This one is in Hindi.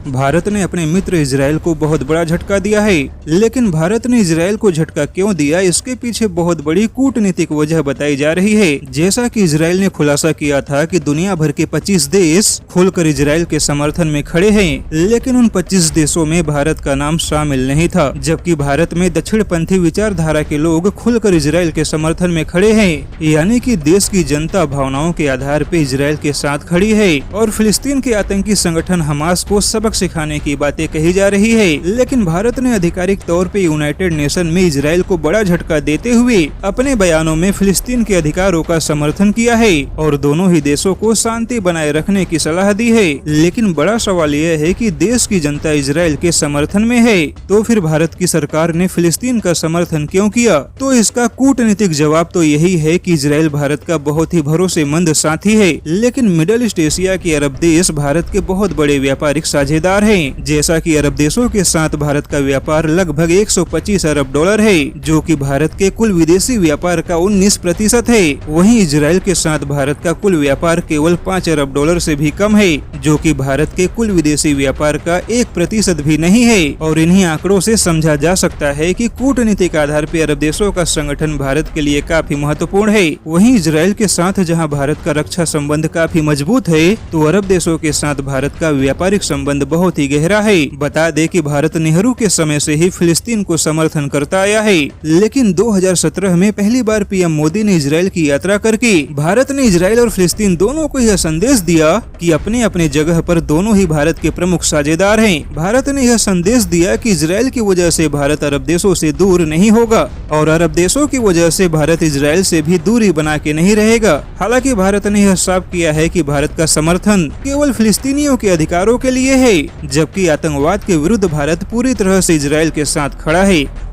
भारत ने अपने मित्र इजराइल को बहुत बड़ा झटका दिया है। लेकिन भारत ने इजराइल को झटका क्यों दिया, इसके पीछे बहुत बड़ी कूटनीतिक वजह बताई जा रही है। जैसा कि इजराइल ने खुलासा किया था कि दुनिया भर के 25 देश खुलकर इजराइल के समर्थन में खड़े हैं, लेकिन उन 25 देशों में भारत का नाम शामिल नहीं था। जबकि भारत में दक्षिणपंथी विचारधारा के लोग खुलकर इजराइल के समर्थन में खड़े हैं, यानी कि देश की जनता भावनाओं के आधार पे इजराइल के साथ खड़ी है और फिलिस्तीन के आतंकी संगठन हमास को सबक सिखाने की बातें कही जा रही है। लेकिन भारत ने आधिकारिक तौर पे यूनाइटेड नेशन में इजराइल को बड़ा झटका देते हुए अपने बयानों में फिलिस्तीन के अधिकारों का समर्थन किया है और दोनों ही देशों को शांति बनाए रखने की सलाह दी है। लेकिन बड़ा सवाल यह है कि देश की जनता इजराइल के समर्थन में है, तो फिर भारत की सरकार ने फिलिस्तीन का समर्थन क्यों किया? तो इसका कूटनीतिक जवाब तो यही है कि इजराइल भारत का बहुत ही भरोसेमंद साथी है। लेकिन मिडल ईस्ट एशिया के अरब देश भारत के बहुत बड़े व्यापारिक साझेदार हैं। जैसा कि अरब देशों के साथ भारत का व्यापार लगभग 125 अरब डॉलर है, जो कि भारत के कुल विदेशी व्यापार का 19% है। वहीं इजराइल के साथ भारत का कुल व्यापार केवल 5 अरब डॉलर से भी कम है, जो कि भारत के कुल विदेशी व्यापार का 1% भी नहीं है। और इन्हीं आंकड़ों से समझा जा सकता है कि कूटनीतिक आधार पर अरब देशों का संगठन भारत के लिए काफी महत्वपूर्ण है। वहीं इजराइल के साथ जहां भारत का रक्षा संबंध काफी मजबूत है, तो अरब देशों के साथ भारत का व्यापारिक संबंध बहुत ही गहरा है। बता दें कि भारत नेहरू के समय से ही फिलिस्तीन को समर्थन करता आया है। लेकिन 2017 में पहली बार पीएम मोदी ने इजराइल की यात्रा करके भारत ने इजराइल और फिलिस्तीन दोनों को यह संदेश दिया कि अपने अपने जगह पर दोनों ही भारत के प्रमुख साझेदार हैं। भारत ने यह संदेश दिया कि इजराइल की वजह से भारत अरब देशों से दूर नहीं होगा और अरब देशों की वजह से भारत इजराइल से भी दूरी बना के नहीं रहेगा। हालांकि भारत ने यह साफ किया है कि भारत का समर्थन केवल फिलिस्तीनियों के अधिकारों के लिए है, जबकि आतंकवाद के विरुद्ध भारत पूरी तरह से इजराइल के साथ खड़ा है।